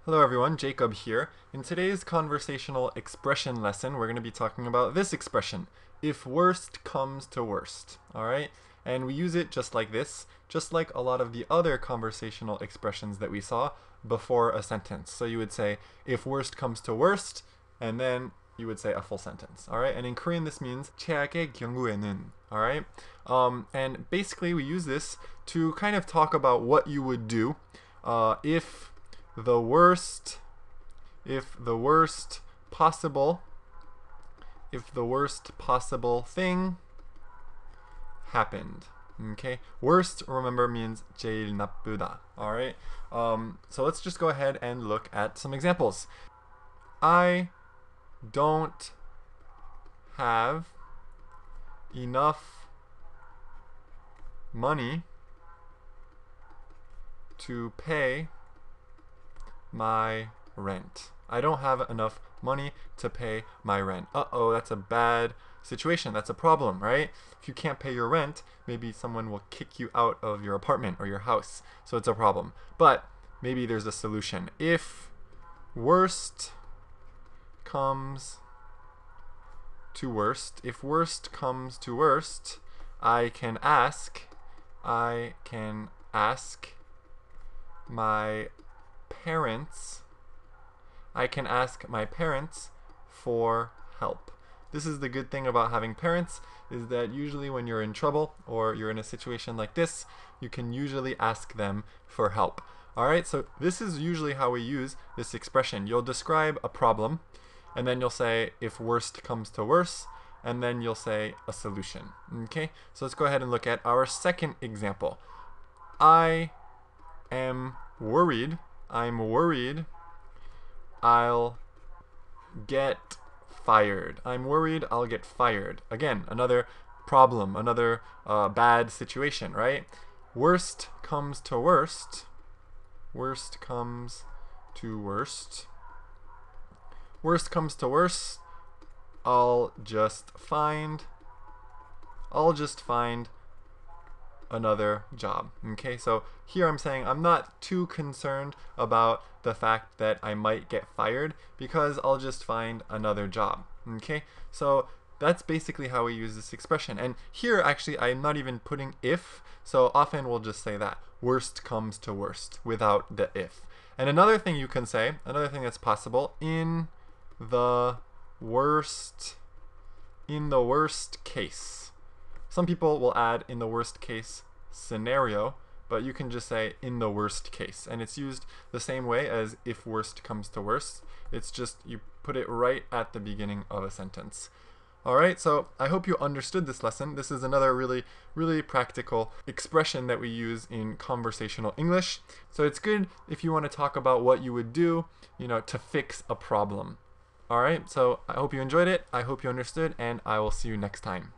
Hello everyone, Jacob here. In today's conversational expression lesson, we're going to be talking about this expression, if worst comes to worst, alright? And we use it just like this, just like a lot of the other conversational expressions that we saw before a sentence. So you would say, if worst comes to worst, and then you would say a full sentence, alright? And in Korean this means 최악의 경우에는, alright? And basically we use this to kind of talk about what you would do if the worst possible thing happened. Okay, worst, remember, means 제일 나쁘다. All right. So let's just go ahead and look at some examples. I don't have enough money to pay my rent. I don't have enough money to pay my rent. Uh-oh, that's a bad situation. That's a problem, right? If you can't pay your rent, maybe someone will kick you out of your apartment or your house. So it's a problem. But maybe there's a solution. If worst comes to worst, I can ask my parents for help. This is the good thing about having parents, is that usually when you're in trouble or you're in a situation like this, you can usually ask them for help. Alright, so this is usually how we use this expression. You'll describe a problem, and then you'll say, if worst comes to worst, and then you'll say a solution. Okay, so let's go ahead and look at our second example. I'm worried I'll get fired. I'm worried I'll get fired. Again, another problem, another bad situation, right? Worst comes to worst. I'll just find another job. Okay, so here I'm saying I'm not too concerned about the fact that I might get fired because I'll just find another job. Okay, so that's basically how we use this expression. And here actually I'm not even putting if, so often we'll just say that worst comes to worst without the if. And another thing you can say, another thing that's possible, in the worst case. Some people will add in the worst case scenario, but you can just say in the worst case. And it's used the same way as if worst comes to worst. It's just you put it right at the beginning of a sentence. Alright, so I hope you understood this lesson. This is another really, really practical expression that we use in conversational English. So it's good if you want to talk about what you would do, to fix a problem. Alright, so I hope you enjoyed it, I hope you understood, and I will see you next time.